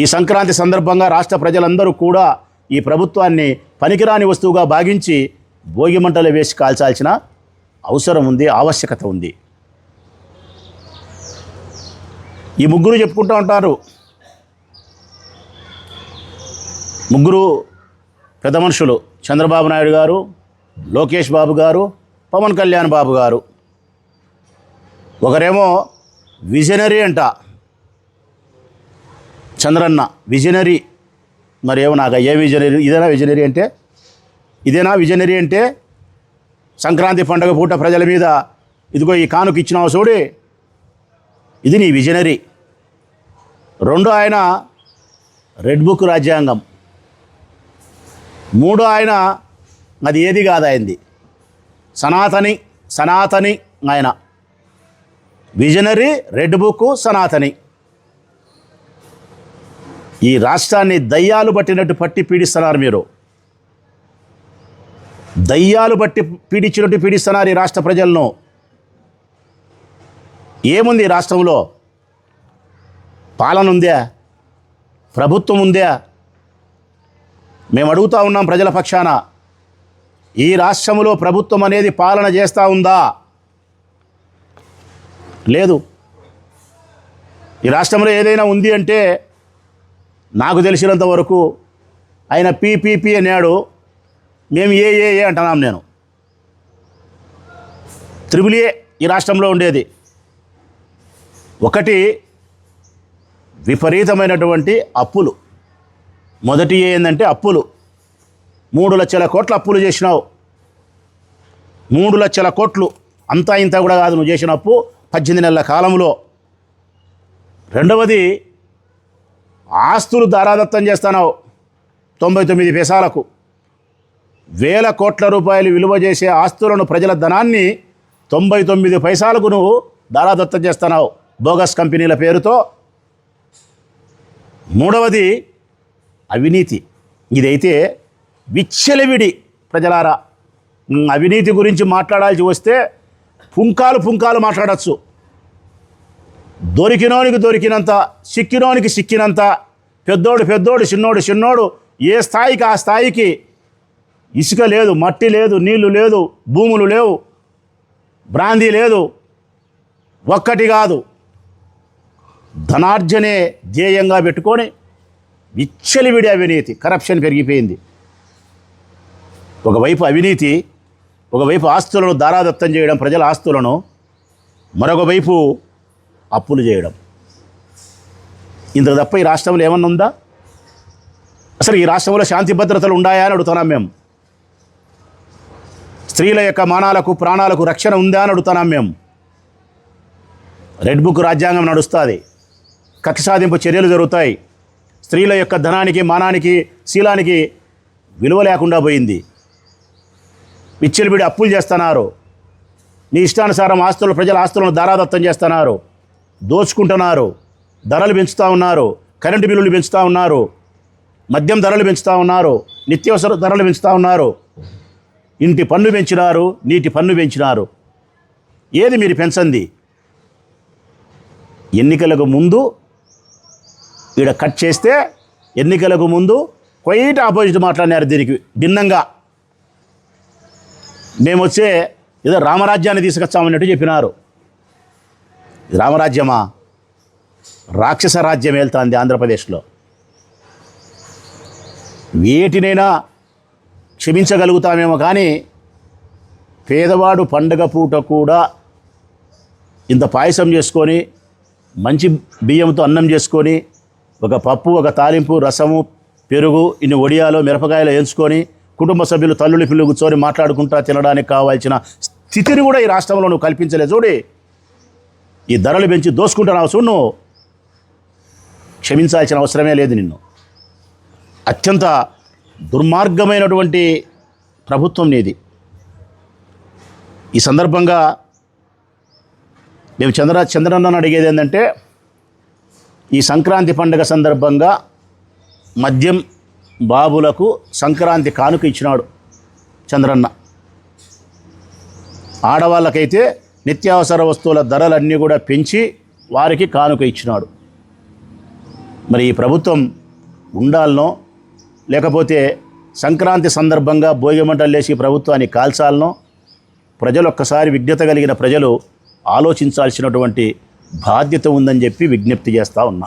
ఈ సంక్రాంతి సందర్భంగా రాష్ట్ర ప్రజలందరూ కూడా ఈ ప్రభుత్వాన్ని పనికిరాని వస్తువుగా భావించి భోగి మంటలు వేసి కాల్చాల్సిన అవసరం ఉంది, ఆవశ్యకత ఉంది. ఈ ముగ్గురు చెప్పుకుంటూ ఉంటారు, ముగ్గురు పెద్ద మనుషులు, చంద్రబాబు నాయుడు గారు, లోకేష్ బాబు గారు, పవన్ కళ్యాణ్ బాబు గారు. ఒకరేమో విజనరీ అంట, చంద్రన్న విజనరీ. మరి ఏమో నాకు ఏ విజనరీ, ఇదేనా విజనరీ అంటే? ఇదేనా విజనరీ అంటే? సంక్రాంతి పండుగ పూట ప్రజల మీద ఇదిగో ఈ కానుక ఇచ్చినావు చూడి, ఇది నీ విజనరీ. రెండు ఆయన రెడ్ బుక్ రాజ్యాంగం. మూడో ఆయన అది ఏది కాదు, అయింది సనాతని ఆయన. Visionary, red book, Sanatani. ఈ రాష్ట్రాన్ని దయ్యాలు పట్టినట్టు పట్టి పీడిస్తున్నారు మీరు. దయ్యాలు బట్టి పీడించినట్టు పీడిస్తున్నారు ఈ రాష్ట్ర ప్రజలను. ఏముంది ఈ రాష్ట్రంలో? పాలన ఉందా? ప్రభుత్వం ఉందా? మేము అడుగుతూ ఉన్నాం ప్రజల పక్షాన, ఈ రాష్ట్రంలో ప్రభుత్వం అనేది పాలన చేస్తూ ఉందా? లేదు. ఈ రాష్ట్రంలో ఏదైనా ఉంది అంటే నాకు తెలిసినంత వరకు ఆయన పీపీపీ అన్నాడు, మేము ఏ అంటున్నాం. నేను త్రిబుల్ ఏ ఈ రాష్ట్రంలో ఉండేది. ఒకటి విపరీతమైనటువంటి అప్పులు. మొదటి ఏంటంటే అప్పులు. 3 లక్షల కోట్ల అప్పులు చేసినావు. 3 లక్షల కోట్లు అంతా ఇంత కూడా కాదు నువ్వు చేసిన అప్పు 18 నెలల కాలంలో. రెండవది ఆస్తులు దారాదత్తం చేస్తున్నావు 99 పైసలకు. వేల కోట్ల రూపాయలు విలువ చేసే ఆస్తులను, ప్రజల ధనాన్ని 99 పైసలకు నువ్వు దారాదత్తం చేస్తున్నావు బోగస్ కంపెనీల పేరుతో. మూడవది అవినీతి. ఇదైతే విచ్చలవిడి. ప్రజలారా, అవినీతి గురించి మాట్లాడాల్సి వస్తే పుంకాలు మాట్లాడచ్చు. దొరికినోనికి దొరికినంత, సిక్కినోనికి సిక్కినంత, పెద్దోడు చిన్నోడు ఏ స్థాయికి ఆ స్థాయికి. ఇసుక లేదు, మట్టి లేదు, నీళ్లు లేదు, భూములు లేవు, బ్రాందీ లేదు. ఒక్కటి కాదు, ధనార్జనే ధ్యేయంగా పెట్టుకొని విచ్చలివిడి అవినీతి, కరప్షన్ పెరిగిపోయింది. ఒకవైపు అవినీతి, ఒకవైపు ఆస్తులను దారాదత్తం చేయడం, ప్రజల ఆస్తులను, మరొక వైపు అప్పులు చేయడం. ఇంతకు తప్ప ఈ రాష్ట్రంలో ఏమన్నా ఉందా? అసలు ఈ రాష్ట్రంలో శాంతి భద్రతలు ఉన్నాయా అని అడుగుతున్నాం మేము. స్త్రీల యొక్క మానాలకు, ప్రాణాలకు రక్షణ ఉందా అని అడుగుతున్నాం మేము. రెడ్ బుక్ రాజ్యాంగం నడుస్తుంది, కక్ష సాధింపు చర్యలు జరుగుతాయి. స్త్రీల యొక్క ధనానికి, మానానికి, శీలానికి విలువ లేకుండా పోయింది. విచ్చలవిడి అప్పులు చేస్తున్నారు. నీ ఇష్టానుసారం ఆస్తులు, ప్రజల ఆస్తులను దారాదత్తం చేస్తున్నారు, దోచుకుంటున్నారు, ధరలు పెంచుతూ ఉన్నారు, కరెంటు బిల్లులు పెంచుతూ ఉన్నారు, మద్యం ధరలు పెంచుతూ ఉన్నారు, నిత్యావసర ధరలు పెంచుతూ ఉన్నారు, ఇంటి పన్ను పెంచినారు, నీటి పన్ను పెంచినారు. ఏది మీరు పెంచండి? ఎన్నికలకు ముందు ఈడ కట్ చేస్తే, ఎన్నికలకు ముందు క్వైట్ ఆపోజిట్ మాట్లాడినారు. దీనికి భిన్నంగా మేము వచ్చే ఏదో రామరాజ్యాన్ని తీసుకొచ్చామన్నట్టు చెప్పినారు. రామరాజ్యమా? రాక్షస రాజ్యం వెళ్తుంది ఆంధ్రప్రదేశ్లో. వేటినైనా క్షమించగలుగుతామేమో కానీ పేదవాడు పండగ పూట కూడా ఇంత పాయసం చేసుకొని, మంచి బియ్యంతో అన్నం చేసుకొని, ఒక పప్పు, ఒక తాలింపు, రసము, పెరుగు, ఇన్ని వడియాలు, మిరపకాయలు వేయించుకొని, కుటుంబ సభ్యులు తల్లులు పిల్లలు కూర్చొని మాట్లాడుకుంటా తినడానికి కావాల్సిన స్థితిని కూడా ఈ రాష్ట్రంలో నువ్వు కల్పించలేదు. చూడి, ఈ ధరలు పెంచి దోసుకుంటున్నావు చూడు. నువ్వు క్షమించాల్సిన అవసరమే లేదు నిన్ను. అత్యంత దుర్మార్గమైనటువంటి ప్రభుత్వం నీది. ఈ సందర్భంగా మేము చంద్రన్నను అడిగేది ఏంటంటే, ఈ సంక్రాంతి పండుగ సందర్భంగా మద్యం బాబులకు సంక్రాంతి కానుక ఇచ్చినాడు చంద్రన్న. ఆడవాళ్ళకైతే నిత్యావసర వస్తువుల ధరలన్నీ కూడా పెంచి వారికి కానుక ఇచ్చినాడు. మరి ఈ ప్రభుత్వం ఉండాలనో లేకపోతే సంక్రాంతి సందర్భంగా భోగిమంటలు లేచి ప్రభుత్వాన్ని కాల్చాలనో ప్రజలు ఒక్కసారి విజ్ఞత కలిగిన ప్రజలు ఆలోచించాల్సినటువంటి బాధ్యత ఉందని చెప్పి విజ్ఞప్తి చేస్తూ ఉన్నా.